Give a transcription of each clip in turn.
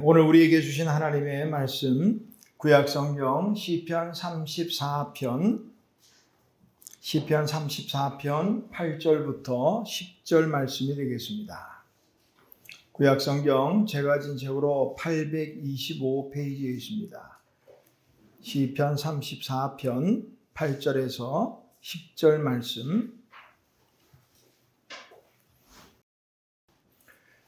오늘 우리에게 주신 하나님의 말씀 구약성경 시편 34편 8절부터 10절 말씀이 되겠습니다. 구약성경 제가 진 책으로 825페이지에 있습니다. 시편 34편 8절에서 10절 말씀.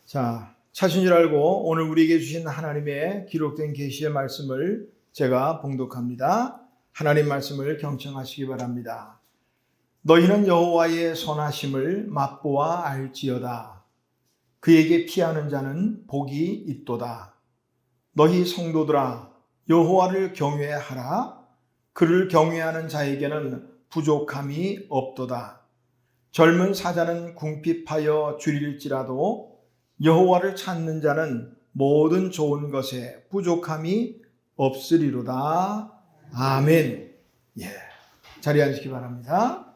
자, 찾은 줄 알고 오늘 우리에게 주신 하나님의 기록된 계시의 말씀을 제가 봉독합니다. 하나님 말씀을 경청하시기 바랍니다. 너희는 여호와의 선하심을 맛보아 알지어다. 그에게 피하는 자는 복이 있도다. 너희 성도들아 여호와를 경외하라. 그를 경외하는 자에게는 부족함이 없도다. 젊은 사자는 궁핍하여 줄일지라도 여호와를 찾는 자는 모든 좋은 것에 부족함이 없으리로다. 아멘. 자리에 앉으시기 바랍니다.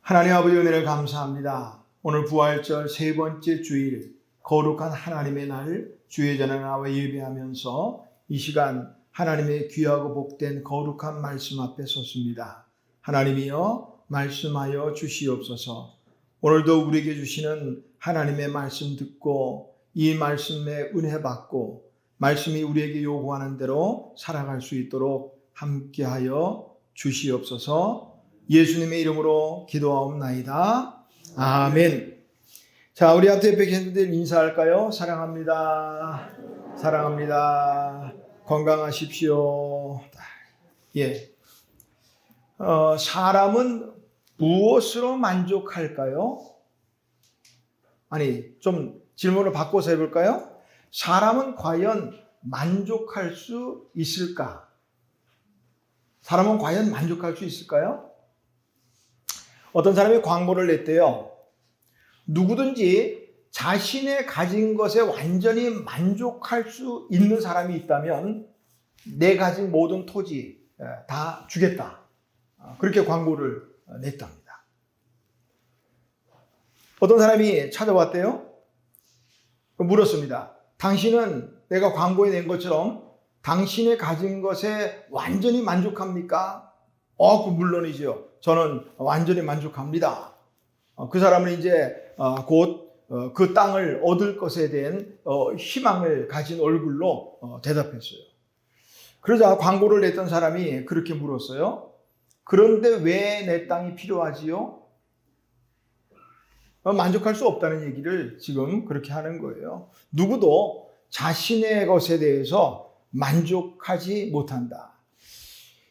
하나님 아버지 은혜를 감사합니다. 오늘 부활절 세 번째 주일 거룩한 하나님의 날 주의 전에 나와 예배하면서 이 시간 하나님의 귀하고 복된 거룩한 말씀 앞에 섰습니다. 하나님이여 말씀하여 주시옵소서. 오늘도 우리에게 주시는 하나님의 말씀 듣고 이 말씀에 은혜 받고 말씀이 우리에게 요구하는 대로 살아갈 수 있도록 함께하여 주시옵소서. 예수님의 이름으로 기도하옵나이다. 아멘. 자, 우리 앞에 뵙신 분들 인사할까요? 사랑합니다. 사랑합니다. 건강하십시오. 사람은 무엇으로 만족할까요? 아니, 좀 질문을 바꿔서 해볼까요? 사람은 과연 만족할 수 있을까? 사람은 과연 만족할 수 있을까요? 어떤 사람이 광고를 냈대요. 누구든지 자신의 가진 것에 완전히 만족할 수 있는 사람이 있다면 내 가진 모든 토지 다 주겠다. 그렇게 광고를 냈답니다. 어떤 사람이 찾아왔대요. 물었습니다. 당신은 내가 광고에 낸 것처럼 당신의 가진 것에 완전히 만족합니까? 물론이죠. 저는 완전히 만족합니다. 그 사람은 이제 곧 그 땅을 얻을 것에 대한 희망을 가진 얼굴로 대답했어요. 그러자 광고를 냈던 사람이 그렇게 물었어요. 그런데 왜 내 땅이 필요하지요? 만족할 수 없다는 얘기를 지금 그렇게 하는 거예요. 누구도 자신의 것에 대해서 만족하지 못한다.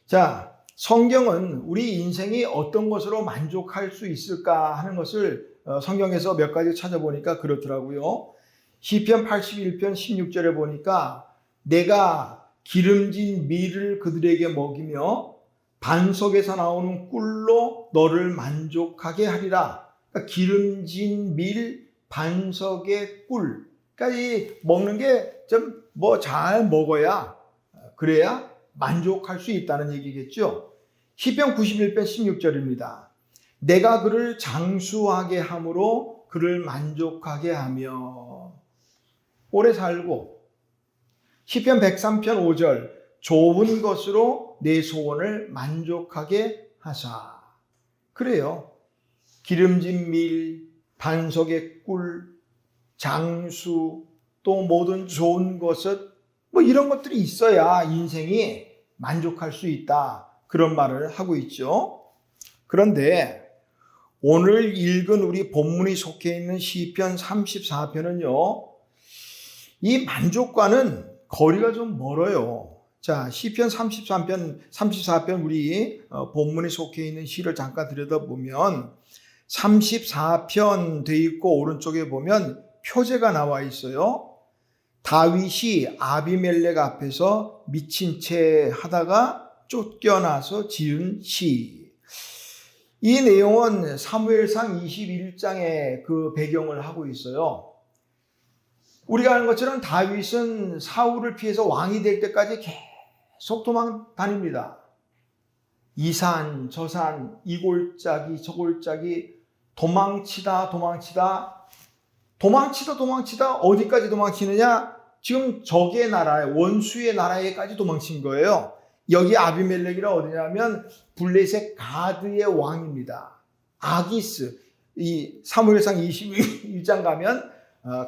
자, 성경은 우리 인생이 어떤 것으로 만족할 수 있을까 하는 것을 성경에서 몇 가지 찾아보니까 그렇더라고요. 시편 81편 16절에 보니까 내가 기름진 밀을 그들에게 먹이며 반석에서 나오는 꿀로 너를 만족하게 하리라. 그러니까 기름진 밀, 반석의 꿀까지 먹는 게 좀 잘 먹어야 그래야 만족할 수 있다는 얘기겠죠. 시편 91편 16절입니다. 내가 그를 장수하게 함으로 그를 만족하게 하며 오래 살고 시편 103편 5절 좋은 것으로 내 소원을 만족하게 하사. 그래요. 기름진 밀, 반석의 꿀, 장수, 또 모든 좋은 것은 이런 것들이 있어야 인생이 만족할 수 있다. 그런 말을 하고 있죠. 그런데 오늘 읽은 우리 본문이 속해 있는 시편 34편은요. 이 만족과는 거리가 좀 멀어요. 자, 시편 34편 우리 본문에 속해 있는 시를 잠깐 들여다보면 34편 돼 있고 오른쪽에 보면 표제가 나와 있어요. 다윗이 아비멜렉 앞에서 미친 채 하다가 쫓겨나서 지은 시. 이 내용은 사무엘상 21장의 그 배경을 하고 있어요. 우리가 아는 것처럼 다윗은 사울을 피해서 왕이 될 때까지 계속 도망 다닙니다. 이 산, 저 산, 이 골짜기, 저 골짜기 도망치다 어디까지 도망치느냐? 지금 적의 나라에, 원수의 나라에까지 도망친 거예요. 여기 아비멜렉이라 어디냐면 블레셋 가드의 왕입니다. 아기스. 이 사무엘상 21장 가면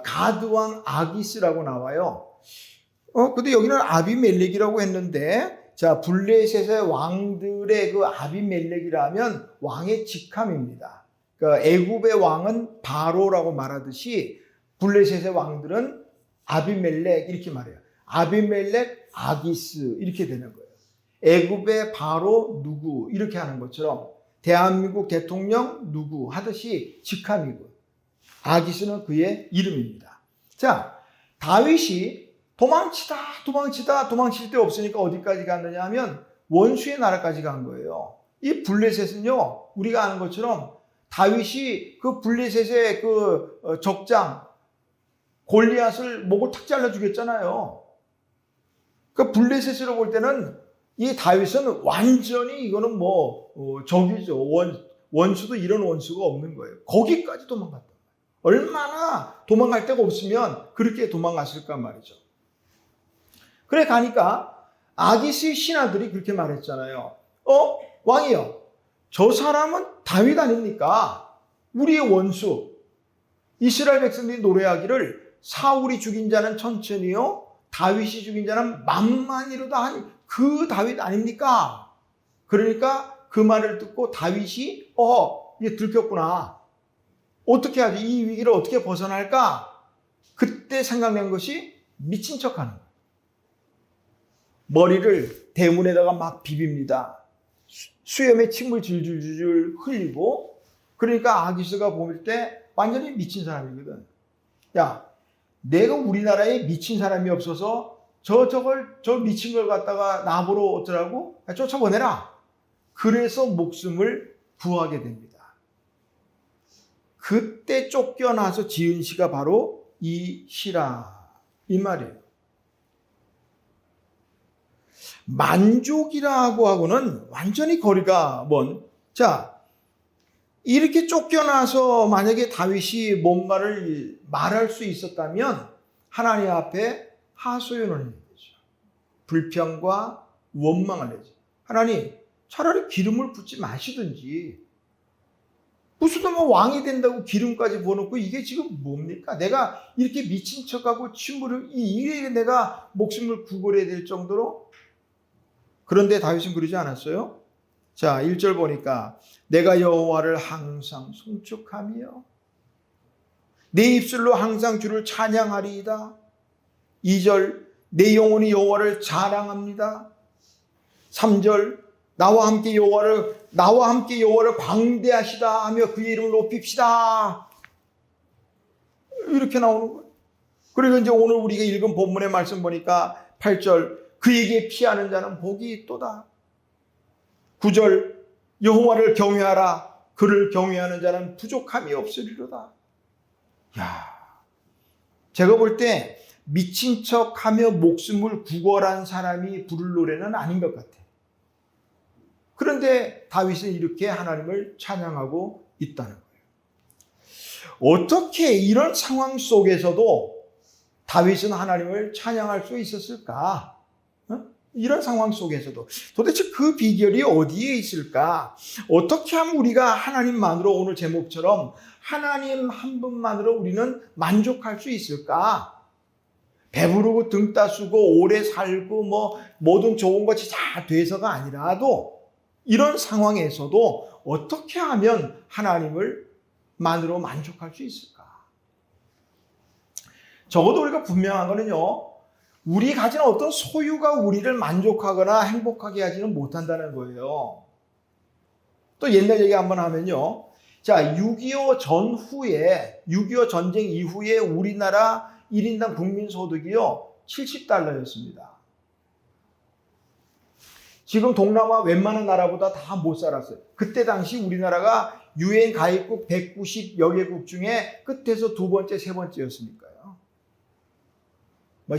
가드 왕 아기스라고 나와요. 근데 여기는 아비멜렉이라고 했는데, 자, 블레셋의 왕들의 그 아비멜렉이라면 왕의 직함입니다. 그러니까 애굽의 왕은 바로라고 말하듯이 블레셋의 왕들은 아비멜렉 이렇게 말해요. 아비멜렉 아기스 이렇게 되는 거예요. 애굽의 바로 누구 이렇게 하는 것처럼 대한민국 대통령 누구 하듯이 직함이고, 아기스는 그의 이름입니다. 자, 다윗이 도망칠 데 없으니까 어디까지 갔느냐 하면 원수의 나라까지 간 거예요. 이 블레셋은요, 우리가 아는 것처럼 다윗이 그 블레셋의 그 적장 골리앗을 목을 탁 잘라 죽였잖아요. 그 블레셋으로 볼 때는 이 다윗은 완전히 이거는 적이죠. 원수도 이런 원수가 없는 거예요. 거기까지 도망갔다. 얼마나 도망갈 데가 없으면 그렇게 도망갔을까 말이죠. 그래 가니까 아기스의 신하들이 그렇게 말했잖아요. 왕이요, 저 사람은 다윗 아닙니까? 우리의 원수. 이스라엘 백성들이 노래하기를 사울이 죽인 자는 천천히요, 다윗이 죽인 자는 만만이로다 한 그 다윗 아닙니까? 그러니까 그 말을 듣고 다윗이 이게 들켰구나. 어떻게 하지? 이 위기를 어떻게 벗어날까? 그때 생각난 것이 미친 척하는 거예요. 머리를 대문에다가 막 비빕니다. 수염에 침을 줄줄줄 흘리고. 그러니까 아기스가 볼 때 완전히 미친 사람이거든. 야, 내가 우리나라에 미친 사람이 없어서 저 미친 걸 갖다가 나보러 어쩌라고? 쫓아보내라. 그래서 목숨을 구하게 됩니다. 그때 쫓겨나서 지은 시가 바로 이 시라 이 말이에요. 만족이라고 하고는 완전히 거리가 먼. 자, 이렇게 쫓겨나서 만약에 다윗이 뭔가를 말할 수 있었다면 하나님 앞에 하소연을 해야 되죠. 불평과 원망을 해야죠. 하나님, 차라리 기름을 붓지 마시든지. 무슨 왕이 된다고 기름까지 부어놓고 이게 지금 뭡니까? 내가 이렇게 미친 척하고 침물을 이게 내가 목숨을 구걸해야 될 정도로. 그런데 다윗은 그러지 않았어요. 자, 1절 보니까 내가 여호와를 항상 송축하며 내 입술로 항상 주를 찬양하리이다. 2절 내 영혼이 여호와를 자랑합니다. 3절 나와 함께 여호와를 광대하시다 하며 그의 이름을 높입시다. 이렇게 나오는 거예요. 그리고 이제 오늘 우리가 읽은 본문의 말씀 보니까 8절 그에게 피하는 자는 복이 있도다. 9절 여호와를 경외하라. 그를 경외하는 자는 부족함이 없으리로다. 야, 제가 볼 때 미친 척하며 목숨을 구걸한 사람이 부를 노래는 아닌 것 같아요. 그런데 다윗은 이렇게 하나님을 찬양하고 있다는 거예요. 어떻게 이런 상황 속에서도 다윗은 하나님을 찬양할 수 있었을까? 이런 상황 속에서도 도대체 그 비결이 어디에 있을까? 어떻게 하면 우리가 하나님만으로, 오늘 제목처럼 하나님 한 분만으로 우리는 만족할 수 있을까? 배부르고 등 따쓰고 오래 살고 모든 좋은 것이 다 돼서가 아니라도 이런 상황에서도 어떻게 하면 하나님을 만으로 만족할 수 있을까? 적어도 우리가 분명한 거는요, 우리 가진 어떤 소유가 우리를 만족하거나 행복하게 하지는 못한다는 거예요. 또 옛날 얘기 한번 하면요. 자, 6.25 전후에, 6.25 전쟁 이후에 우리나라 1인당 국민소득이요, $70였습니다. 지금 동남아 웬만한 나라보다 다 못 살았어요. 그때 당시 우리나라가 유엔 가입국 190여 개국 중에 끝에서 두 번째, 세 번째였으니까요.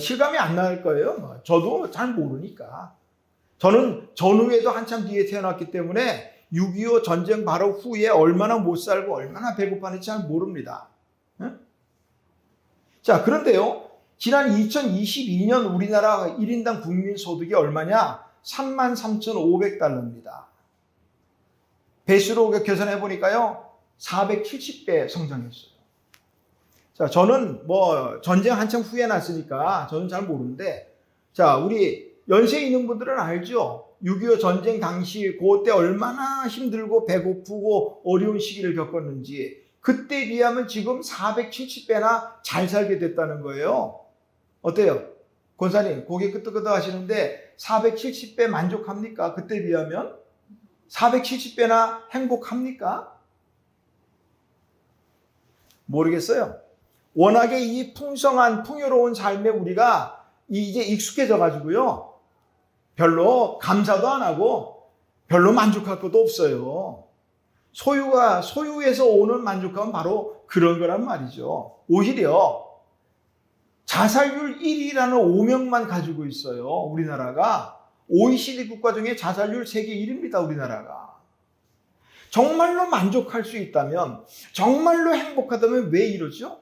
실감이 안 날 거예요. 저도 잘 모르니까. 저는 전후에도 한참 뒤에 태어났기 때문에 6.25 전쟁 바로 후에 얼마나 못 살고 얼마나 배고팠는지 잘 모릅니다. 자, 그런데요, 지난 2022년 우리나라 1인당 국민 소득이 얼마냐? 33,500달러입니다. 배수로 계산해 보니까요, 470배 성장했어요. 자, 저는 뭐 전쟁 한참 후에 났으니까 저는 잘 모르는데, 자, 우리 연세 있는 분들은 알죠? 6.25 전쟁 당시 그때 얼마나 힘들고 배고프고 어려운 시기를 겪었는지, 그때 비하면 지금 470배나 잘 살게 됐다는 거예요. 어때요? 권사님, 고개 끄덕끄덕 하시는데 470배 만족합니까? 그때 비하면? 470배나 행복합니까? 모르겠어요. 워낙에 이 풍성한 풍요로운 삶에 우리가 이제 익숙해져 가지고요, 별로 감사도 안 하고 별로 만족할 것도 없어요. 소유에서 오는 만족감은 바로 그런 거란 말이죠. 오히려 자살률 1위라는 오명만 가지고 있어요. 우리나라가 OECD 국가 중에 자살률 세계 1위입니다. 우리나라가. 정말로 만족할 수 있다면, 정말로 행복하다면 왜 이러죠?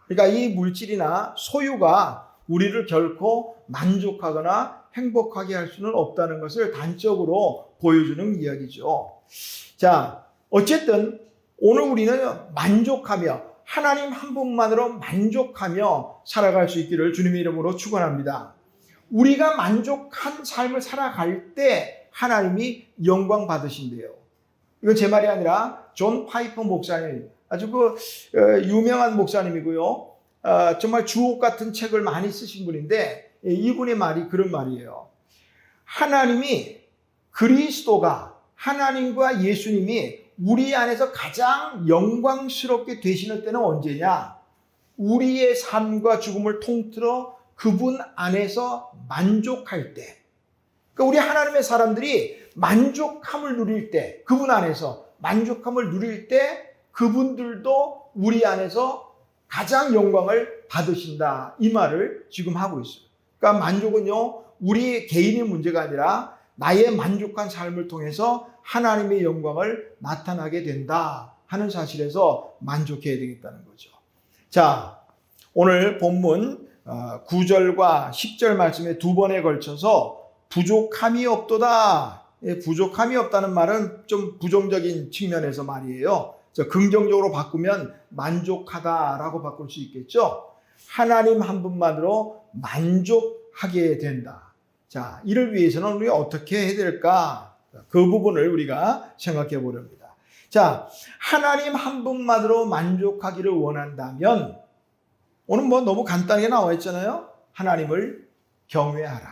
그러니까 이 물질이나 소유가 우리를 결코 만족하거나 행복하게 할 수는 없다는 것을 단적으로 보여주는 이야기죠. 자, 어쨌든 오늘 우리는 만족하며, 하나님 한 분만으로 만족하며 살아갈 수 있기를 주님의 이름으로 축원합니다. 우리가 만족한 삶을 살아갈 때 하나님이 영광 받으신대요. 이건 제 말이 아니라 존 파이퍼 목사님, 아주 유명한 목사님이고요. 정말 주옥 같은 책을 많이 쓰신 분인데, 이분의 말이 그런 말이에요. 하나님이, 그리스도가, 하나님과 예수님이 우리 안에서 가장 영광스럽게 되시는 때는 언제냐? 우리의 삶과 죽음을 통틀어 그분 안에서 만족할 때. 그러니까 우리 하나님의 사람들이 만족함을 누릴 때, 그분 안에서 만족함을 누릴 때 그분들도 우리 안에서 가장 영광을 받으신다. 이 말을 지금 하고 있어요. 그러니까 만족은요, 우리 개인의 문제가 아니라 나의 만족한 삶을 통해서 하나님의 영광을 나타나게 된다 하는 사실에서 만족해야 되겠다는 거죠. 자, 오늘 본문 9절과 10절 말씀에 두 번에 걸쳐서 부족함이 없도다. 부족함이 없다는 말은 좀 부정적인 측면에서 말이에요. 긍정적으로 바꾸면 만족하다라고 바꿀 수 있겠죠. 하나님 한 분만으로 만족하게 된다. 자, 이를 위해서는 우리가 어떻게 해야 될까? 그 부분을 우리가 생각해 보렵니다. 자, 하나님 한 분만으로 만족하기를 원한다면, 오늘 뭐 너무 간단하게 나와 있잖아요. 하나님을 경외하라.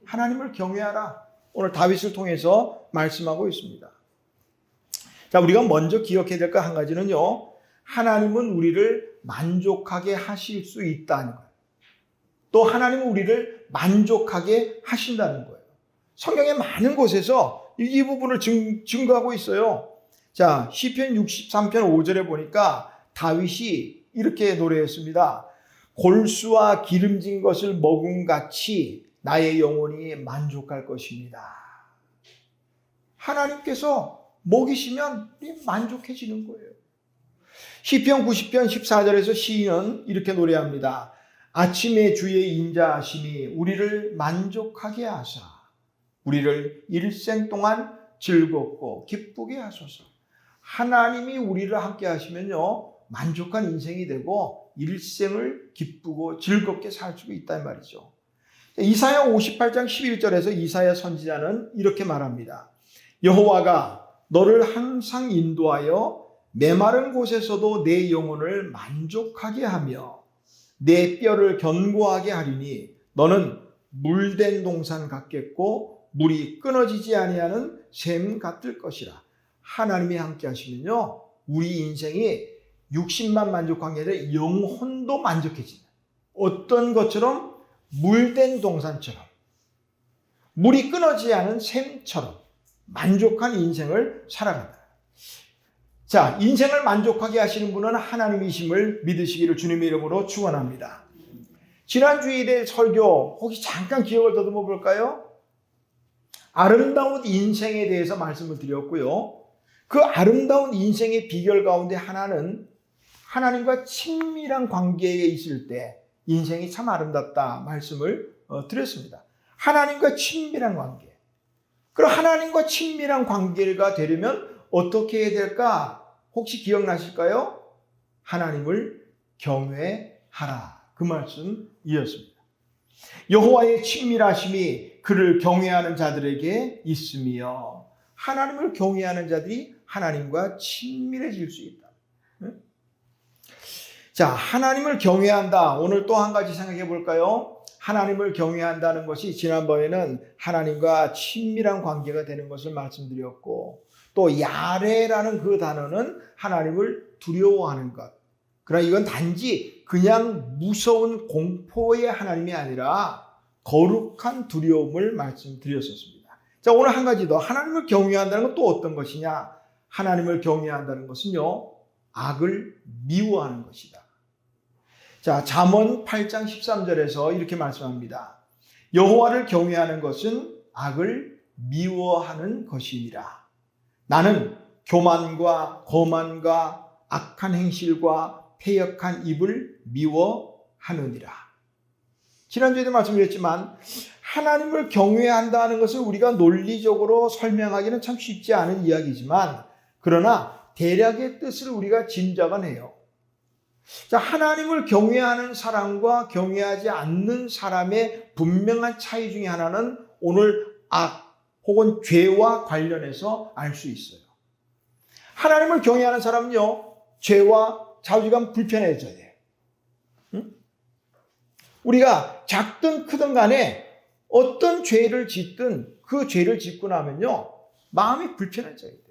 하나님을 경외하라. 오늘 다윗을 통해서 말씀하고 있습니다. 자, 우리가 먼저 기억해야 될 것 한 가지는요, 하나님은 우리를 만족하게 하실 수 있다는 거예요. 또 하나님은 우리를 만족하게 하신다는 거예요. 성경의 많은 곳에서 이 부분을 증거하고 있어요. 자, 시편 63편 5절에 보니까 다윗이 이렇게 노래했습니다. 골수와 기름진 것을 먹음같이 나의 영혼이 만족할 것입니다. 하나님께서 먹이시면 만족해지는 거예요. 시편 90편 14절에서 시인은 이렇게 노래합니다. 아침에 주의 인자하심이 우리를 만족하게 하사 우리를 일생 동안 즐겁고 기쁘게 하소서. 하나님이 우리를 함께 하시면요, 만족한 인생이 되고 일생을 기쁘고 즐겁게 살 수 있다는 말이죠. 이사야 58장 11절에서 이사야 선지자는 이렇게 말합니다. 여호와가 너를 항상 인도하여 메마른 곳에서도 내 영혼을 만족하게 하며 내 뼈를 견고하게 하리니 너는 물된 동산 같겠고 물이 끊어지지 아니하는 샘 같을 것이라. 하나님이 함께 하시면요, 우리 인생이 육신만 만족한 게 아니라 영혼도 만족해진다. 어떤 것처럼? 물된 동산처럼, 물이 끊어지지 않은 샘처럼 만족한 인생을 살아간다. 자, 인생을 만족하게 하시는 분은 하나님이심을 믿으시기를 주님의 이름으로 축원합니다. 지난 주일의 설교 혹시 잠깐 기억을 더듬어 볼까요? 아름다운 인생에 대해서 말씀을 드렸고요. 그 아름다운 인생의 비결 가운데 하나는 하나님과 친밀한 관계에 있을 때 인생이 참 아름답다 말씀을 드렸습니다. 하나님과 친밀한 관계. 그럼 하나님과 친밀한 관계가 되려면 어떻게 해야 될까? 혹시 기억나실까요? 하나님을 경외하라. 그 말씀이었습니다. 여호와의 친밀하심이 그를 경외하는 자들에게 있으며 하나님을 경외하는 자들이 하나님과 친밀해질 수 있다. 자, 하나님을 경외한다. 오늘 또 한 가지 생각해 볼까요? 하나님을 경외한다는 것이 지난번에는 하나님과 친밀한 관계가 되는 것을 말씀드렸고 또 야레라는 그 단어는 하나님을 두려워하는 것. 그러나 이건 단지 그냥 무서운 공포의 하나님이 아니라 거룩한 두려움을 말씀드렸었습니다. 자, 오늘 한 가지 더. 하나님을 경외한다는 건 또 어떤 것이냐? 하나님을 경외한다는 것은요, 악을 미워하는 것이다. 자, 잠언 8장 13절에서 이렇게 말씀합니다. 여호와를 경외하는 것은 악을 미워하는 것이니라. 나는 교만과 거만과 악한 행실과 패역한 입을 미워하느니라. 지난주에도 말씀드렸지만 하나님을 경외한다는 것을 우리가 논리적으로 설명하기는 참 쉽지 않은 이야기지만 그러나 대략의 뜻을 우리가 짐작은 해요. 자, 하나님을 경외하는 사람과 경외하지 않는 사람의 분명한 차이 중에 하나는 오늘 악 혹은 죄와 관련해서 알 수 있어요. 하나님을 경외하는 사람은요, 죄와 자주간 불편해져야 돼요. 응? 우리가 작든 크든 간에 어떤 죄를 짓든 그 죄를 짓고 나면요, 마음이 불편해져야 돼요.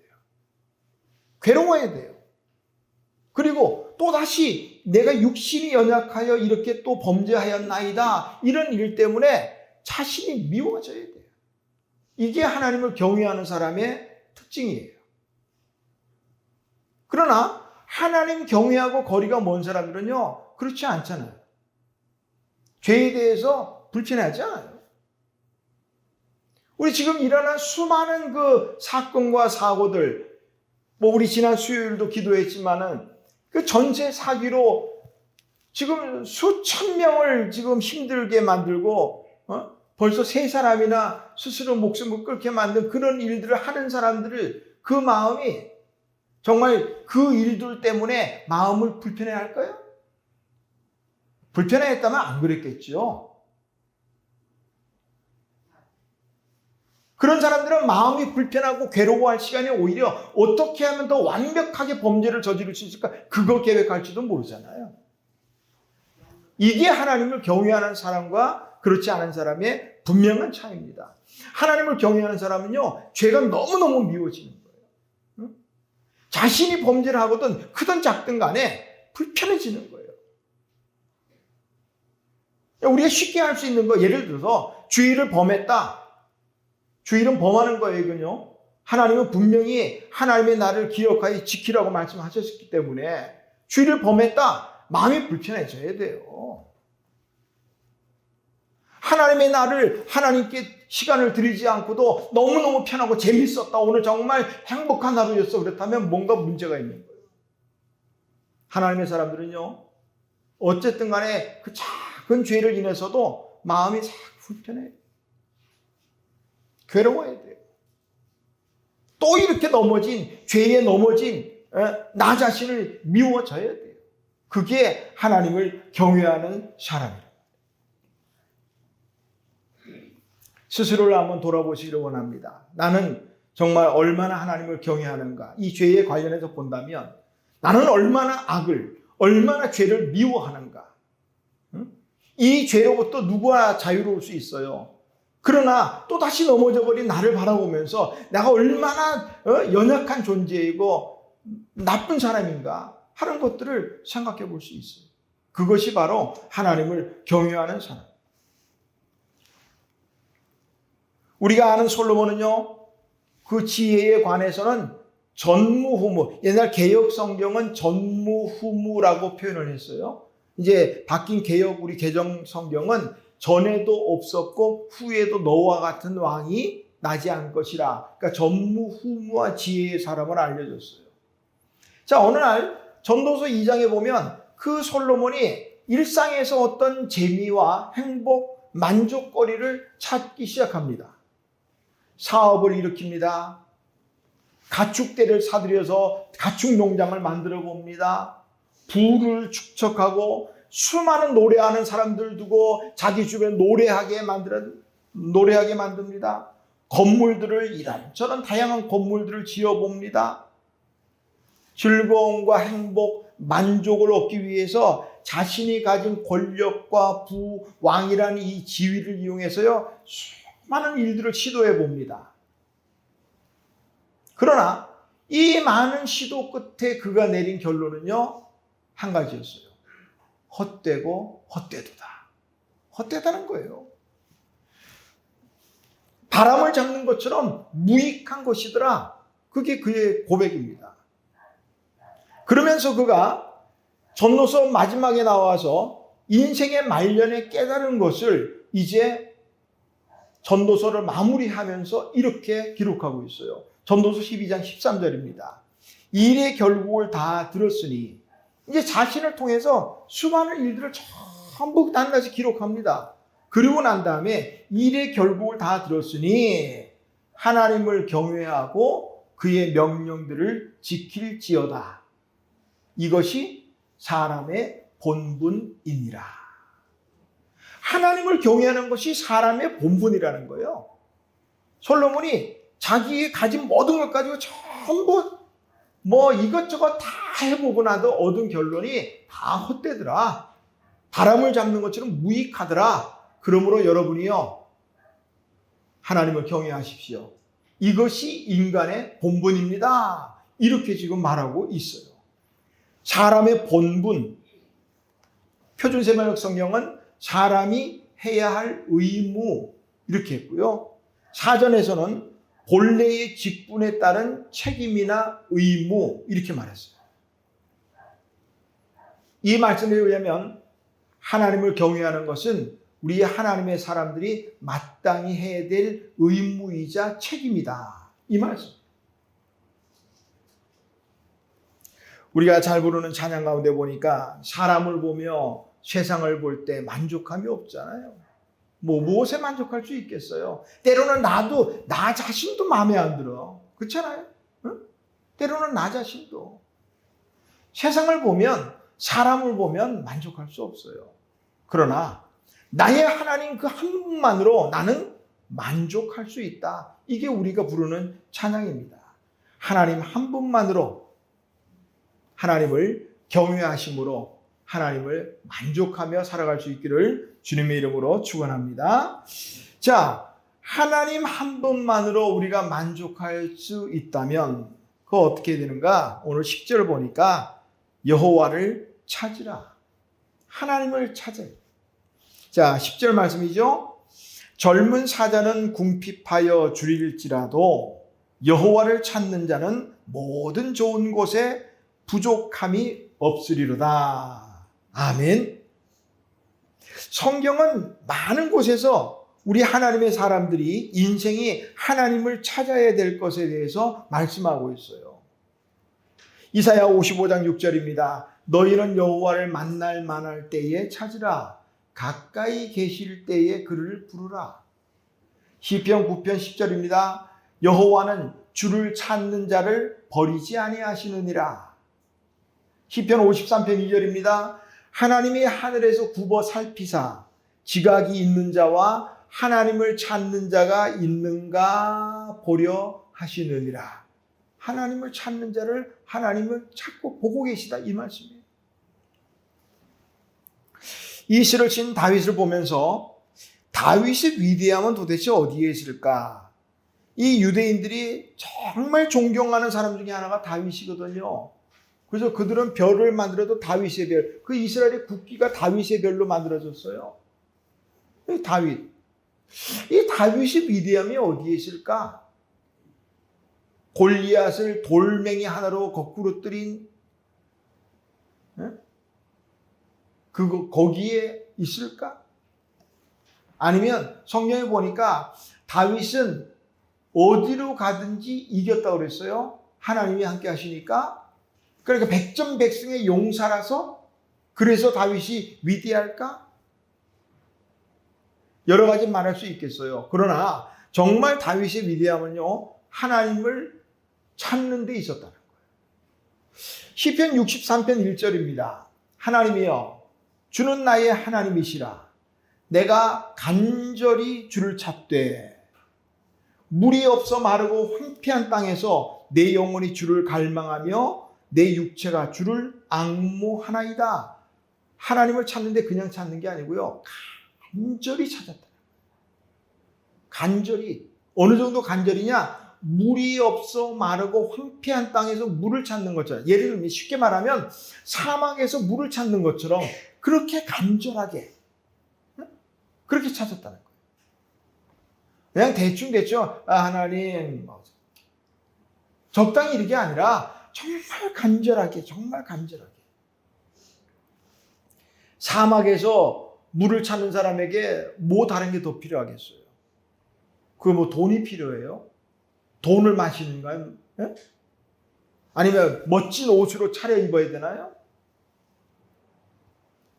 괴로워야 돼요. 그리고 또다시 내가 육신이 연약하여 이렇게 또 범죄하였나이다. 이런 일 때문에 자신이 미워져야 돼요. 이게 하나님을 경외하는 사람의 특징이에요. 그러나 하나님 경외하고 거리가 먼 사람들은요, 그렇지 않잖아요. 죄에 대해서 불편하지 않아요. 우리 지금 일어난 수많은 그 사건과 사고들, 우리 지난 수요일도 기도했지만은 그 전세 사기로 지금 수천 명을 지금 힘들게 만들고, 벌써 3사람이나 스스로 목숨을 끊게 만든 그런 일들을 하는 사람들을 그 마음이 정말 그 일들 때문에 마음을 불편해 할까요? 불편해 했다면 안 그랬겠죠. 그런 사람들은 마음이 불편하고 괴로워할 시간이 오히려 어떻게 하면 더 완벽하게 범죄를 저지를 수 있을까? 그거 계획할지도 모르잖아요. 이게 하나님을 경외하는 사람과 그렇지 않은 사람의 분명한 차이입니다. 하나님을 경외하는 사람은요, 죄가 너무너무 미워지는 거예요. 자신이 범죄를 하거든 크든 작든 간에 불편해지는 거예요. 우리가 쉽게 할 수 있는 거, 예를 들어서 주의를 범했다. 주의는 범하는 거예요, 이건요. 하나님은 분명히 하나님의 나를 기억하여 지키라고 말씀하셨기 때문에 주의를 범했다. 마음이 불편해져야 돼요. 하나님의 나를 하나님께 시간을 드리지 않고도 너무너무 편하고 재밌었다. 오늘 정말 행복한 하루였어. 그렇다면 뭔가 문제가 있는 거예요. 하나님의 사람들은요, 어쨌든 간에 그 작은 죄를 인해서도 마음이 싹 불편해요. 괴로워야 돼요. 또 이렇게 죄에 넘어진 나 자신을 미워져야 돼요. 그게 하나님을 경외하는 사람이에요. 스스로를 한번 돌아보시기를 원합니다. 나는 정말 얼마나 하나님을 경외하는가. 이 죄에 관련해서 본다면 나는 얼마나 얼마나 죄를 미워하는가. 이 죄로부터 누구나 자유로울 수 있어요. 그러나 또다시 넘어져 버린 나를 바라보면서 내가 얼마나 연약한 존재이고 나쁜 사람인가 하는 것들을 생각해 볼 수 있어요. 그것이 바로 하나님을 경외하는 사람. 우리가 아는 솔로몬은요, 그 지혜에 관해서는 전무후무, 옛날 개역 성경은 전무후무라고 표현을 했어요. 이제 바뀐 우리 개정 성경은 전에도 없었고 후에도 너와 같은 왕이 나지 않을 것이라. 그러니까 전무후무한 지혜의 사람을 알려줬어요. 자, 어느 날 전도서 2장에 보면 그 솔로몬이 일상에서 어떤 재미와 행복, 만족거리를 찾기 시작합니다. 사업을 일으킵니다. 가축대를 사들여서 가축 농장을 만들어 봅니다. 부를 축적하고 수많은 노래하는 사람들 두고 자기 주변 노래하게 만듭니다. 건물들을 이런저런 다양한 건물들을 지어봅니다. 즐거움과 행복, 만족을 얻기 위해서 자신이 가진 권력과 부, 왕이라는 이 지위를 이용해서요, 수많은 일들을 시도해 봅니다. 그러나 이 많은 시도 끝에 그가 내린 결론은요, 한 가지였어요. 헛되고 헛되도다. 헛되다는 거예요. 바람을 잡는 것처럼 무익한 것이더라. 그게 그의 고백입니다. 그러면서 그가 전도서 마지막에 나와서 인생의 말년에 깨달은 것을 이제 전도서를 마무리하면서 이렇게 기록하고 있어요. 전도서 12장 13절입니다. 일의 결국을 다 들었으니, 이제 자신을 통해서 수많은 일들을 전부 낱낱이 기록합니다. 그리고 난 다음에 일의 결국을 다 들었으니 하나님을 경외하고 그의 명령들을 지킬지어다. 이것이 사람의 본분이니라. 하나님을 경외하는 것이 사람의 본분이라는 거예요. 솔로몬이 자기의 가진 모든 걸 가지고 전부 이것저것 다 해보고 나도 얻은 결론이 다 헛되더라. 바람을 잡는 것처럼 무익하더라. 그러므로 여러분이요, 하나님을 경외하십시오. 이것이 인간의 본분입니다. 이렇게 지금 말하고 있어요. 사람의 본분, 표준세번역 성경은 사람이 해야 할 의무 이렇게 했고요. 사전에서는 본래의 직분에 따른 책임이나 의무 이렇게 말했어요. 이 말씀에 의하면 하나님을 경외하는 것은 우리 하나님의 사람들이 마땅히 해야 될 의무이자 책임이다. 이 말씀. 우리가 잘 부르는 찬양 가운데 보니까 사람을 보며 세상을 볼 때 만족함이 없잖아요. 무엇에 만족할 수 있겠어요? 때로는 나 자신도 마음에 안 들어. 그렇잖아요? 응? 때로는 나 자신도. 세상을 보면, 사람을 보면 만족할 수 없어요. 그러나 나의 하나님 그 한 분만으로 나는 만족할 수 있다. 이게 우리가 부르는 찬양입니다. 하나님 한 분만으로 하나님을 경외하심으로 하나님을 만족하며 살아갈 수 있기를 주님의 이름으로 축원합니다. 자, 하나님 한 분만으로 우리가 만족할 수 있다면 그거 어떻게 되는가? 오늘 10절 보니까 여호와를 찾으라. 하나님을 찾아요. 자, 10절 말씀이죠. 젊은 사자는 궁핍하여 줄일지라도 여호와를 찾는 자는 모든 좋은 곳에 부족함이 없으리로다. 아멘. 성경은 많은 곳에서 우리 하나님의 사람들이 인생이 하나님을 찾아야 될 것에 대해서 말씀하고 있어요. 이사야 55장 6절입니다. 너희는 여호와를 만날 만할 때에 찾으라. 가까이 계실 때에 그를 부르라. 시편 9편 10절입니다. 여호와는 주를 찾는 자를 버리지 아니하시느니라. 시편 53편 2절입니다. 하나님이 하늘에서 굽어 살피사 지각이 있는 자와 하나님을 찾는 자가 있는가 보려 하시느니라. 하나님을 찾는 자를 하나님을 찾고 보고 계시다, 이 말씀이에요. 이 시를 쓴 다윗을 보면서 다윗의 위대함은 도대체 어디에 있을까? 이 유대인들이 정말 존경하는 사람 중에 하나가 다윗이거든요. 그래서 그들은 별을 만들어도 다윗의 별, 그 이스라엘의 국기가 다윗의 별로 만들어졌어요. 다윗. 이 다윗의 위대함이 어디에 있을까? 골리앗을 돌멩이 하나로 거꾸로 때린 거기에 있을까? 아니면 성경에 보니까 다윗은 어디로 가든지 이겼다고 그랬어요. 하나님이 함께 하시니까 그러니까 백전백승의 용사라서 그래서 다윗이 위대할까? 여러 가지 말할 수 있겠어요. 그러나 정말 다윗의 위대함은요, 하나님을 찾는 데 있었다는 거예요. 시편 63편 1절입니다. 하나님이여, 주는 나의 하나님이시라. 내가 간절히 주를 찾되 물이 없어 마르고 황폐한 땅에서 내 영혼이 주를 갈망하며 내 육체가 주를 앙모하나이다. 하나님을 찾는데 그냥 찾는 게 아니고요, 간절히 찾았다. 간절히. 어느 정도 간절이냐? 물이 없어 마르고 황폐한 땅에서 물을 찾는 것처럼, 예를 들면 쉽게 말하면 사막에서 물을 찾는 것처럼 그렇게 간절하게 그렇게 찾았다는 거예요. 그냥 대충 하나님 적당히 이렇게 아니라 정말 간절하게, 정말 간절하게. 사막에서 물을 찾는 사람에게 뭐 다른 게 더 필요하겠어요? 그 뭐 돈이 필요해요? 돈을 마시는가요? 네? 아니면 멋진 옷으로 차려입어야 되나요?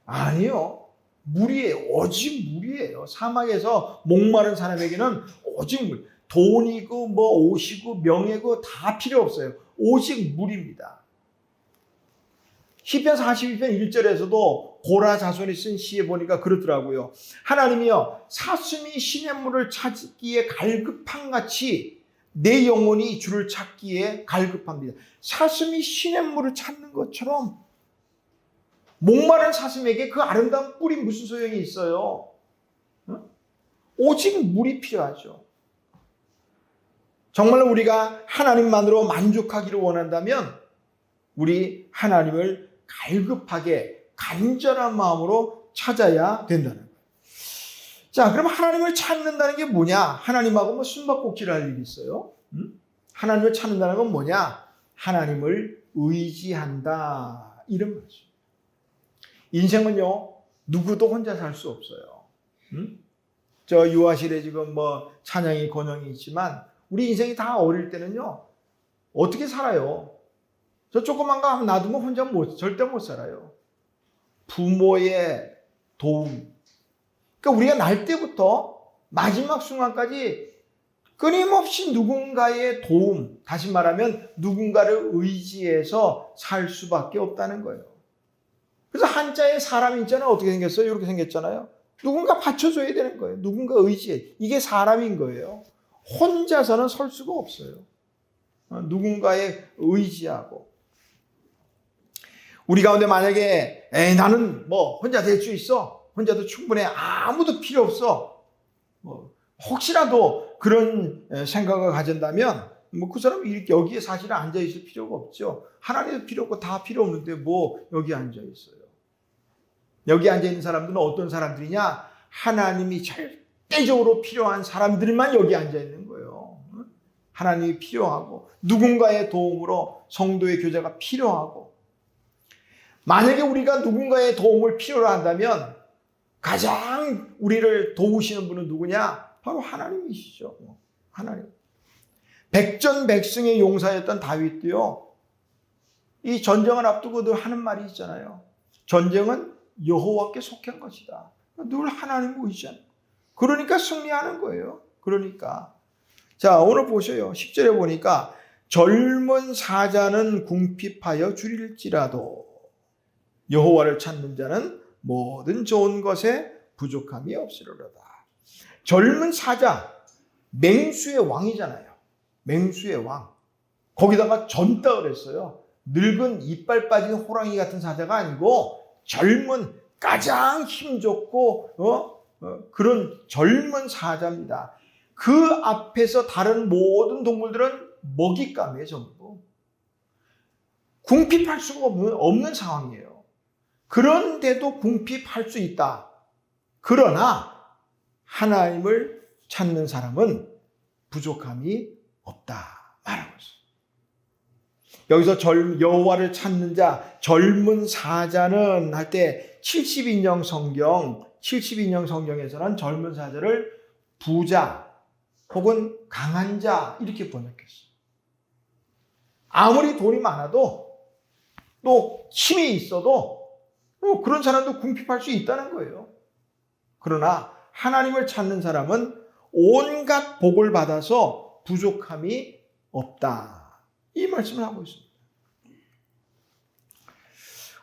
아니요. 물이에요. 오직 물이에요. 사막에서 목마른 사람에게는 오직 물. 돈이고 뭐 옷이고 명예고 다 필요 없어요. 오직 물입니다. 시편 42편 1절에서도 고라 자손이 쓴 시에 보니까 그렇더라고요. 하나님이여, 사슴이 시냇물을 찾기에 갈급한 같이 내 영혼이 주를 찾기에 갈급합니다. 사슴이 시냇물을 찾는 것처럼 목마른 사슴에게 그 아름다운 꿀이 무슨 소용이 있어요? 오직 물이 필요하죠. 정말 우리가 하나님만으로 만족하기를 원한다면 우리 하나님을 갈급하게 간절한 마음으로 찾아야 된다는 거예요. 자, 그럼 하나님을 찾는다는 게 뭐냐? 하나님하고 뭐 숨바꼭질 할 일이 있어요? 하나님을 찾는다는 건 뭐냐? 하나님을 의지한다, 이런 거죠. 인생은요, 누구도 혼자 살 수 없어요. 저 유아실에 지금 뭐 찬양이 권영이 있지만 우리 인생이 다 어릴 때는요, 어떻게 살아요? 저 조그만 거 하면 놔두면 혼자 절대 못 살아요. 부모의 도움. 그러니까 우리가 날 때부터 마지막 순간까지 끊임없이 누군가의 도움, 다시 말하면 누군가를 의지해서 살 수밖에 없다는 거예요. 그래서 한자의 사람 인자는 어떻게 생겼어요? 이렇게 생겼잖아요. 누군가 받쳐줘야 되는 거예요. 누군가 의지해. 이게 사람인 거예요. 혼자서는 설 수가 없어요. 누군가에 의지하고. 우리 가운데 만약에 나는 뭐 혼자 될 수 있어. 혼자도 충분해. 아무도 필요 없어. 혹시라도 그런 생각을 가진다면 그 사람이 여기에 사실은 앉아 있을 필요가 없죠. 하나님도 필요 없고 다 필요 없는데 뭐 여기 앉아 있어요. 여기 앉아 있는 사람들은 어떤 사람들이냐? 하나님이 절대적으로 필요한 사람들만 여기 앉아 있는 거예요. 하나님이 필요하고 누군가의 도움으로 성도의 교제가 필요하고, 만약에 우리가 누군가의 도움을 필요로 한다면 가장 우리를 도우시는 분은 누구냐? 바로 하나님이시죠. 하나님. 백전백승의 용사였던 다윗도요, 이 전쟁을 앞두고도 하는 말이 있잖아요. 전쟁은 여호와께 속한 것이다. 늘 하나님 의지하는. 그러니까 승리하는 거예요. 그러니까. 자, 오늘 보셔요. 10절에 보니까 젊은 사자는 궁핍하여 줄일지라도 여호와를 찾는 자는 모든 좋은 것에 부족함이 없으리로다. 젊은 사자, 맹수의 왕이잖아요. 맹수의 왕. 거기다가 젊다 그랬어요. 늙은 이빨 빠진 호랑이 같은 사자가 아니고 젊은, 가장 힘좋고 그런 젊은 사자입니다. 그 앞에서 다른 모든 동물들은 먹잇감이에요. 전부. 궁핍할 수가 없는 상황이에요. 그런데도 궁핍할 수 있다. 그러나 하나님을 찾는 사람은 부족함이 없다 말하고 있어요. 여기서 여호와를 찾는 자, 젊은 사자는 할 때 70인용 성경에서는 젊은 사자를 부자 혹은 강한 자 이렇게 번역했어요. 아무리 돈이 많아도 또 힘이 있어도 그런 사람도 궁핍할 수 있다는 거예요. 그러나 하나님을 찾는 사람은 온갖 복을 받아서 부족함이 없다. 이 말씀을 하고 있습니다.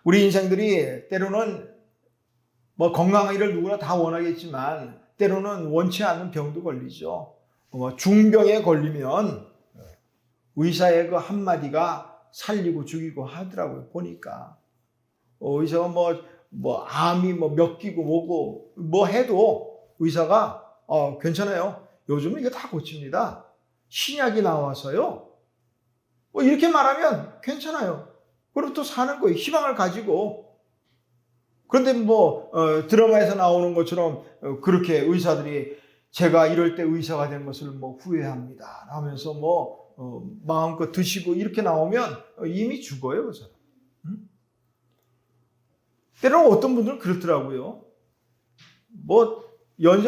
우리 인생들이 때로는 건강하기를 누구나 다 원하겠지만 때로는 원치 않는 병도 걸리죠. 중병에 걸리면 의사의 그 한마디가 살리고 죽이고 하더라고요. 보니까 의사가 암이 몇 기고 뭐고 해도 의사가 괜찮아요. 요즘은 이거 다 고칩니다. 신약이 나와서요. 이렇게 말하면 괜찮아요. 그리고 또 사는 거예요. 희망을 가지고. 그런데 드라마에서 나오는 것처럼 그렇게 의사들이 제가 이럴 때 의사가 된 것을 후회합니다 하면서 마음껏 드시고 이렇게 나오면 이미 죽어요, 그 사람. 때로는 어떤 분들은 그렇더라고요.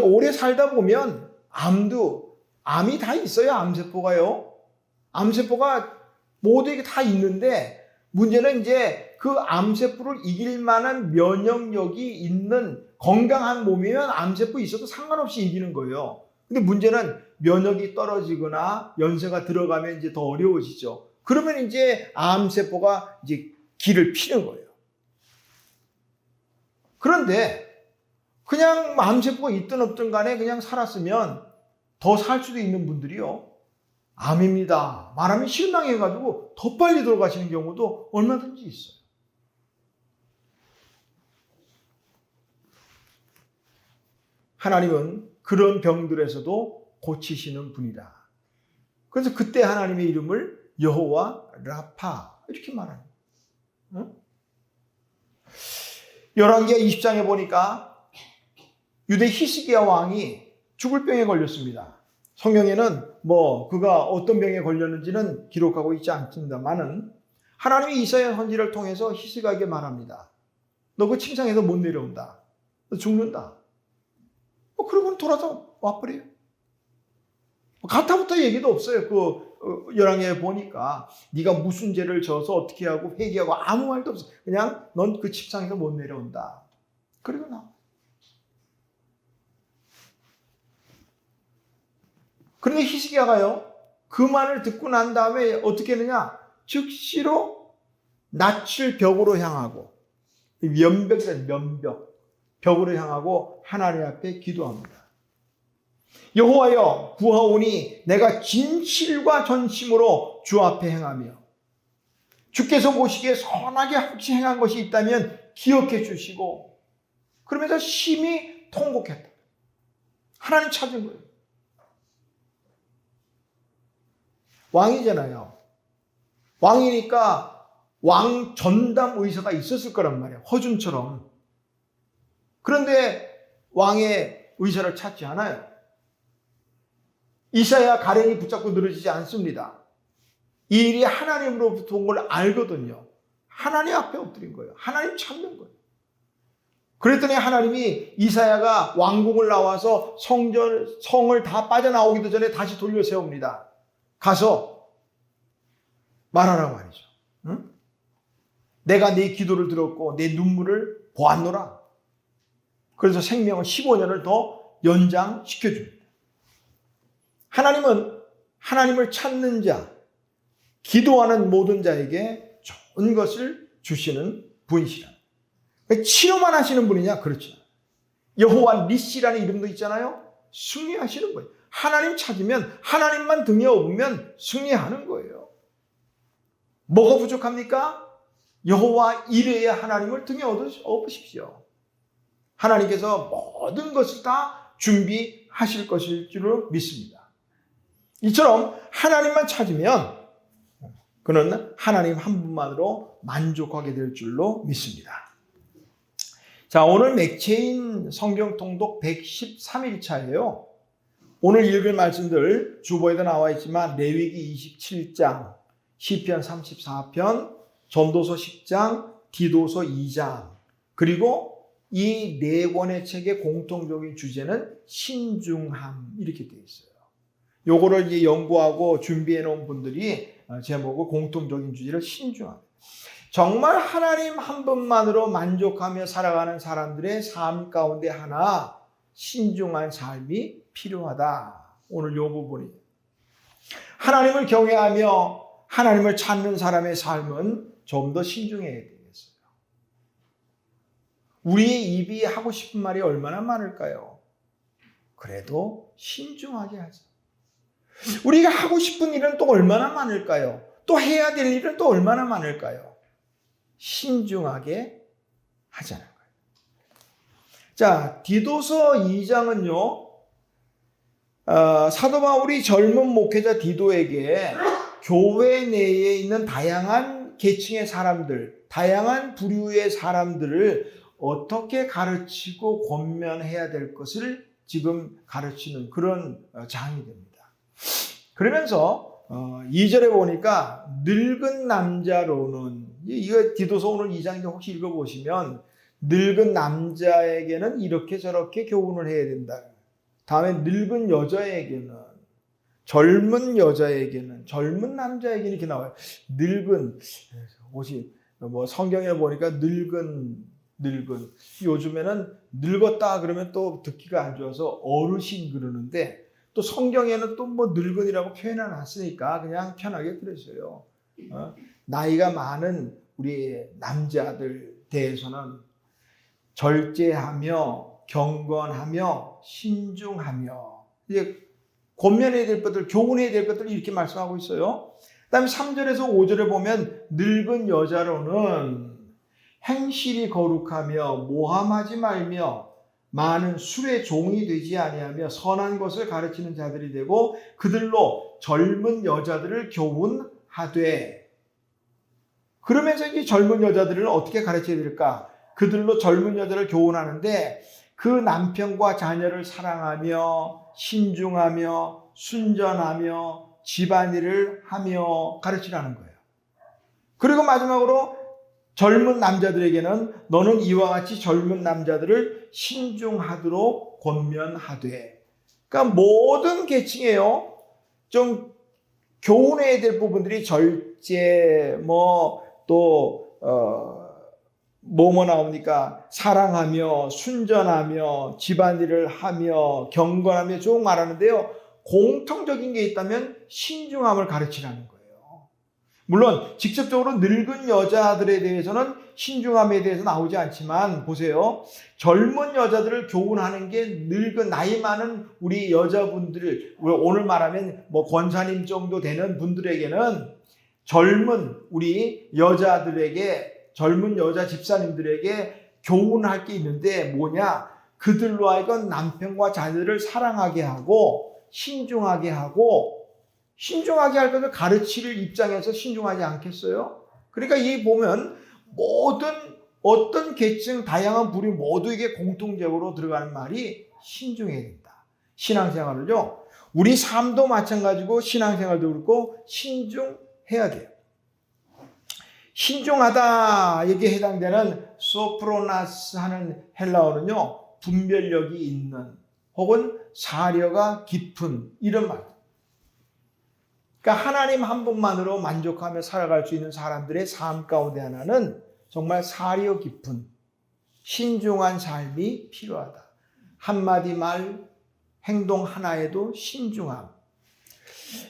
오래 살다 보면 암이 다 있어요, 암세포가요. 암세포가 모두에게 다 있는데 문제는 이제 그 암세포를 이길 만한 면역력이 있는 건강한 몸이면 암세포 있어도 상관없이 이기는 거예요. 근데 문제는 면역이 떨어지거나 연세가 들어가면 이제 더 어려워지죠. 그러면 이제 암세포가 이제 길을 피는 거예요. 그런데 그냥 암세포가 있든 없든 간에 그냥 살았으면 더 살 수도 있는 분들이요. 암입니다 말하면 실망해가지고 더 빨리 돌아가시는 경우도 얼마든지 있어요. 하나님은 그런 병들에서도 고치시는 분이다. 그래서 그때 하나님의 이름을 여호와 라파 이렇게 말합니다. 열왕기하 20장에 보니까 유대 히스기야 왕이 죽을 병에 걸렸습니다. 성경에는 그가 어떤 병에 걸렸는지는 기록하고 있지 않습니다만은 하나님이 이사야 선지를 통해서 히스기야에게 말합니다. 너 그 침상에서 못 내려온다. 너 죽는다. 그러고는 돌아서 와버려요. 가타부터 얘기도 없어요. 열왕기에 보니까 네가 무슨 죄를 져서 어떻게 하고 회개하고 아무 말도 없어. 그냥 넌 그 침상에서 못 내려온다. 그리고 나와. 그런데 히스기야가요, 그 말을 듣고 난 다음에 어떻게 했느냐? 즉시로 낯을 벽으로 향하고, 면벽, 벽으로 향하고 하나님 앞에 기도합니다. 여호와여 구하오니 내가 진실과 전심으로 주 앞에 행하며 주께서 보시기에 선하게 혹시 행한 것이 있다면 기억해 주시고, 그러면서 심히 통곡했다. 하나님 찾은 거예요. 왕이잖아요. 왕이니까 왕 전담 의사가 있었을 거란 말이에요. 허준처럼. 그런데 왕의 의사를 찾지 않아요. 이사야 가랭이 붙잡고 늘어지지 않습니다. 이 일이 하나님으로부터 온 걸 알거든요. 하나님 앞에 엎드린 거예요. 하나님 찾는 거예요. 그랬더니 하나님이 이사야가 왕궁을 나와서 성을 다 빠져나오기도 전에 다시 돌려 세웁니다. 가서 말하라 말이죠. 응? 내가 네 기도를 들었고 내 눈물을 보았노라. 그래서 생명을 15년을 더 연장시켜줍니다. 하나님은 하나님을 찾는 자, 기도하는 모든 자에게 좋은 것을 주시는 분이시라. 치료만 하시는 분이냐? 그렇죠. 여호와 니시라는 이름도 있잖아요. 승리하시는 거예요. 하나님 찾으면, 하나님만 등에 업으면 승리하는 거예요. 뭐가 부족합니까? 여호와 이레의 하나님을 등에 업으십시오. 하나님께서 모든 것을 다 준비하실 것일 줄로 믿습니다. 이처럼 하나님만 찾으면 그는 하나님 한 분만으로 만족하게 될 줄로 믿습니다. 자, 오늘 맥체인 성경 통독 113일차예요. 오늘 읽을 말씀들 주보에도 나와 있지만 레위기 27장, 시편 34편, 전도서 10장, 디도서 2장, 그리고 이 네 권의 책의 공통적인 주제는 신중함 이렇게 되어 있어요. 요거를 이제 연구하고 준비해 놓은 분들이 제목을 공통적인 주제를 신중함. 정말 하나님 한 분만으로 만족하며 살아가는 사람들의 삶 가운데 하나, 신중한 삶이 필요하다. 오늘 이 부분이. 하나님을 경외하며 하나님을 찾는 사람의 삶은 좀 더 신중해야 되겠어요. 우리의 입이 하고 싶은 말이 얼마나 많을까요? 그래도 신중하게 하자. 우리가 하고 싶은 일은 또 얼마나 많을까요? 또 해야 될 일은 또 얼마나 많을까요? 신중하게 하자는 거예요. 자, 디도서 2장은요, 사도 바울이 젊은 목회자 디도에게 교회 내에 있는 다양한 계층의 사람들, 다양한 부류의 사람들을 어떻게 가르치고 권면해야 될 것을 지금 가르치는 그런 장이 됩니다. 그러면서 2절에 보니까 늙은 남자로는, 이거 디도서 오늘 2장 혹시 읽어보시면 늙은 남자에게는 이렇게 저렇게 교훈을 해야 된다. 다음에 늙은 여자에게는, 젊은 여자에게는, 젊은 남자에게는 이렇게 나와요. 늙은, 혹시 뭐 성경에 보니까 늙은, 요즘에는 늙었다 그러면 또 듣기가 안 좋아서 어르신 그러는데, 또 성경에는 또 뭐 늙은이라고 표현해 놨으니까 그냥 편하게 그랬어요. 나이가 많은 우리 남자들 대해서는 절제하며 경건하며 신중하며, 이제 권면해야 될 것들, 교훈해야 될 것들을 이렇게 말씀하고 있어요. 그다음에 3절에서 5절에 보면 늙은 여자로는 행실이 거룩하며 모함하지 말며 많은 술의 종이 되지 아니하며 선한 것을 가르치는 자들이 되고 그들로 젊은 여자들을 교훈하되. 그러면서 이 젊은 여자들을 어떻게 가르쳐야 될까? 그들로 젊은 여자를 교훈하는데 그 남편과 자녀를 사랑하며 신중하며 순전하며 집안일을 하며 가르치라는 거예요. 그리고 마지막으로 젊은 남자들에게는 너는 이와 같이 젊은 남자들을 신중하도록 권면하되. 그러니까 모든 계층에요, 좀 교훈해야 될 부분들이 절제, 뭐뭐 나옵니까? 사랑하며 순전하며 집안일을 하며 경건하며 쭉 말하는데요, 공통적인 게 있다면 신중함을 가르치라는 거예요. 물론 직접적으로 늙은 여자들에 대해서는 신중함에 대해서 나오지 않지만 보세요. 젊은 여자들을 교훈하는 게 늙은 나이 많은 우리 여자분들, 오늘 말하면 뭐 권사님 정도 되는 분들에게는 젊은 우리 여자들에게, 젊은 여자 집사님들에게 교훈할 게 있는데 뭐냐? 그들로 하여금 남편과 자녀를 사랑하게 하고 신중하게 하고, 신중하게 할 것을 가르칠 입장에서 신중하지 않겠어요? 그러니까 이 보면 모든 어떤 계층, 다양한 부류 모두에게 공통적으로 들어가는 말이 신중해야 된다. 신앙생활을요, 우리 삶도 마찬가지고 신앙생활도 그렇고 신중해야 돼요. 신중하다 여기에 해당되는 소프로나스 하는 헬라어는요, 분별력이 있는 혹은 사려가 깊은 이런 말. 그러니까 하나님 한 분만으로 만족하며 살아갈 수 있는 사람들의 삶 가운데 하나는 정말 사려 깊은 신중한 삶이 필요하다. 한마디 말, 행동 하나에도 신중함.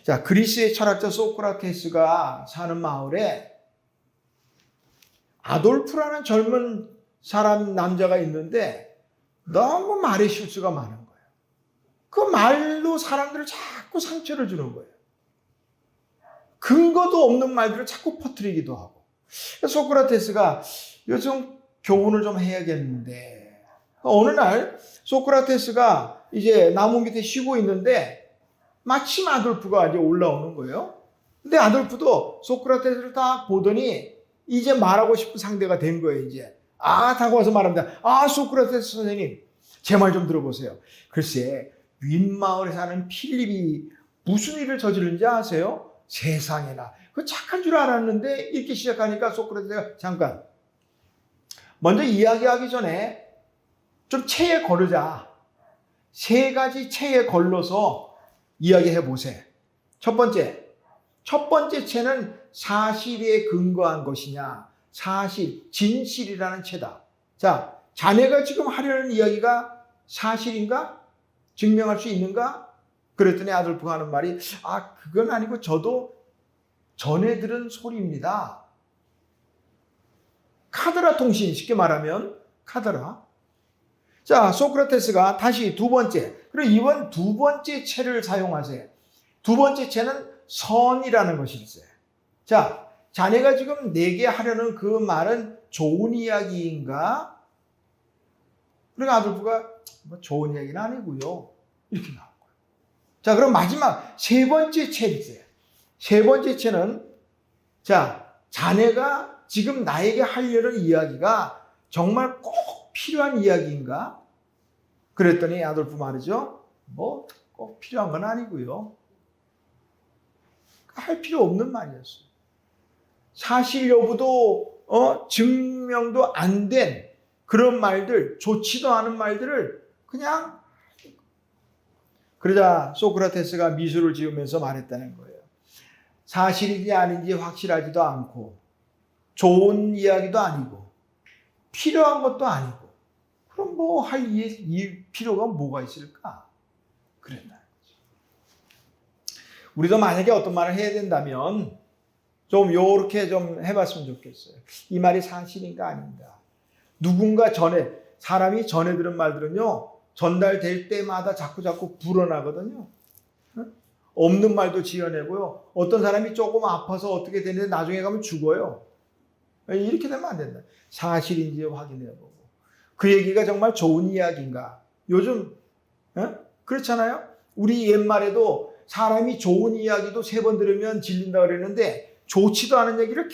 자, 그리스의 철학자 소크라테스가 사는 마을에 아돌프라는 젊은 사람, 남자가 있는데 너무 말에 실수가 많은 거예요. 그 말로 사람들을 자꾸 상처를 주는 거예요. 근거도 없는 말들을 자꾸 퍼뜨리기도 하고. 소크라테스가 요즘 교훈을 좀 해야겠는데, 어느 날 소크라테스가 이제 나무 밑에 쉬고 있는데 마침 아돌프가 이제 올라오는 거예요. 근데 아돌프도 소크라테스를 딱 보더니 이제 말하고 싶은 상대가 된 거예요. 이제 다가와서 말합니다. 소크라테스 선생님, 제 말 좀 들어보세요. 글쎄, 윗마을에 사는 필립이 무슨 일을 저지른지 아세요? 세상에나, 그 착한 줄 알았는데. 이렇게 시작하니까 소크라테스가 잠깐, 먼저 이야기하기 전에 좀 체에 거르자. 세 가지 체에 걸러서 이야기해 보세요. 첫 번째 체는 사실에 근거한 것이냐, 사실, 진실이라는 채다. 자, 자네가 지금 하려는 이야기가 사실인가? 증명할 수 있는가? 그랬더니 아돌프가 하는 말이 그건 아니고 저도 전해 들은 소리입니다. 카더라 통신, 쉽게 말하면 카더라. 자, 소크라테스가 다시 두 번째, 그리고 이번 두 번째 채를 사용하세요. 두 번째 채는 선이라는 것일세. 자, 자네가 지금 내게 하려는 그 말은 좋은 이야기인가? 그러니까 아돌프가 좋은 이야기는 아니고요. 이렇게 나온 거예요. 자, 그럼 마지막 세 번째 채일세. 세 번째 채는 자, 자네가 지금 나에게 하려는 이야기가 정말 꼭 필요한 이야기인가? 그랬더니 아돌프 말이죠. 꼭 필요한 건 아니고요. 할 필요 없는 말이었어요. 사실 여부도 증명도 안 된 그런 말들, 좋지도 않은 말들을 그냥. 그러자 소크라테스가 미소를 지으면서 말했다는 거예요. 사실인지 아닌지 확실하지도 않고 좋은 이야기도 아니고 필요한 것도 아니고 그럼 할 필요가 뭐가 있을까? 그랬다는 거죠. 우리도 만약에 어떤 말을 해야 된다면 좀 요렇게 좀 해봤으면 좋겠어요. 이 말이 사실인가 아닌가. 누군가 사람이 전해 들은 말들은요, 전달될 때마다 자꾸 불어나거든요. 없는 말도 지어내고요. 어떤 사람이 조금 아파서 어떻게 되는데 나중에 가면 죽어요. 이렇게 되면 안 된다. 사실인지 확인해보고. 그 얘기가 정말 좋은 이야기인가. 요즘 그렇잖아요. 우리 옛말에도 사람이 좋은 이야기도 3번 들으면 질린다 그랬는데 좋지도 않은 얘기를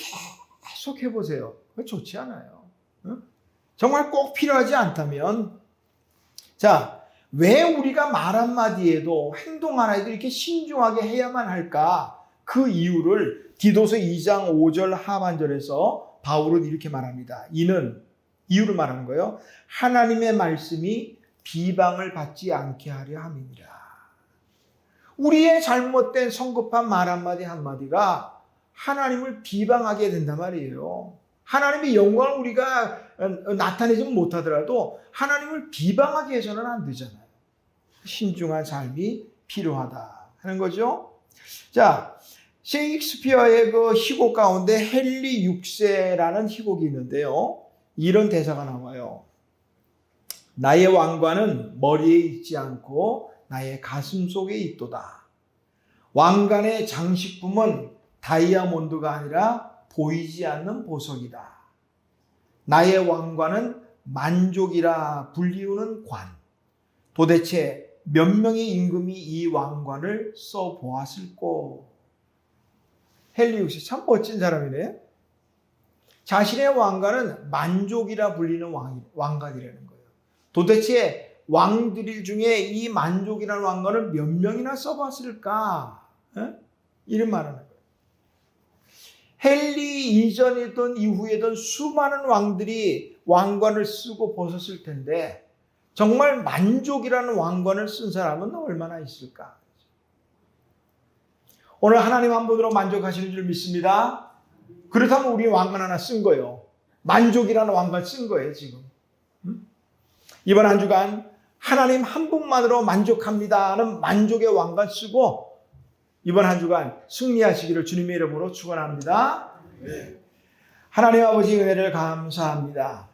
계속 해보세요. 좋지 않아요. 정말 꼭 필요하지 않다면. 자, 왜 우리가 말 한마디에도 행동 하나에도 이렇게 신중하게 해야만 할까? 그 이유를 디도서 2장 5절 하반절에서 바울은 이렇게 말합니다. 이유를 말하는 거예요. 하나님의 말씀이 비방을 받지 않게 하려 함이니라. 우리의 잘못된 성급한 말 한마디 한마디가 하나님을 비방하게 된단 말이에요. 하나님의 영광을 우리가 나타내지 못하더라도 하나님을 비방하게 해서는 안 되잖아요. 신중한 삶이 필요하다 하는 거죠. 자, 셰익스피어의 그 희곡 가운데 헨리 6세라는 희곡이 있는데요. 이런 대사가 나와요. 나의 왕관은 머리에 있지 않고 나의 가슴 속에 있도다. 왕관의 장식품은 다이아몬드가 아니라 보이지 않는 보석이다. 나의 왕관은 만족이라 불리우는 관. 도대체 몇 명의 임금이 이 왕관을 써보았을꼬. 헨리 6세 참 멋진 사람이네. 자신의 왕관은 만족이라 불리는 왕관이라는 거예요. 도대체 왕들 중에 이 만족이라는 왕관을 몇 명이나 써봤을까? 이런 말하는 거예요. 헨리 이전이든 이후에든 수많은 왕들이 왕관을 쓰고 벗었을 텐데 정말 만족이라는 왕관을 쓴 사람은 얼마나 있을까? 오늘 하나님 한 분으로 만족하시는 줄 믿습니다. 그렇다면 우리 왕관 하나 쓴 거예요. 만족이라는 왕관 쓴 거예요, 지금. 이번 한 주간 하나님 한 분만으로 만족합니다는 만족의 왕관 쓰고 이번 한 주간 승리하시기를 주님의 이름으로 축원합니다. 네. 하나님 아버지 은혜를 감사합니다.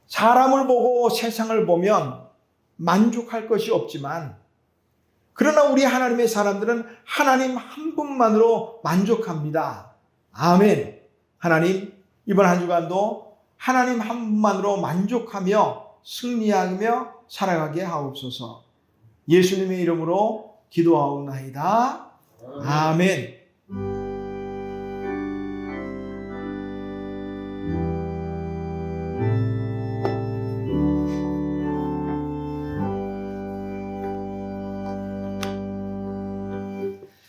사람을 보고 세상을 보면 만족할 것이 없지만 그러나 우리 하나님의 사람들은 하나님 한 분만으로 만족합니다. 아멘. 하나님 이번 한 주간도 하나님 한 분만으로 만족하며 승리하며 살아가게 하옵소서. 예수님의 이름으로 기도하옵나이다. 아멘.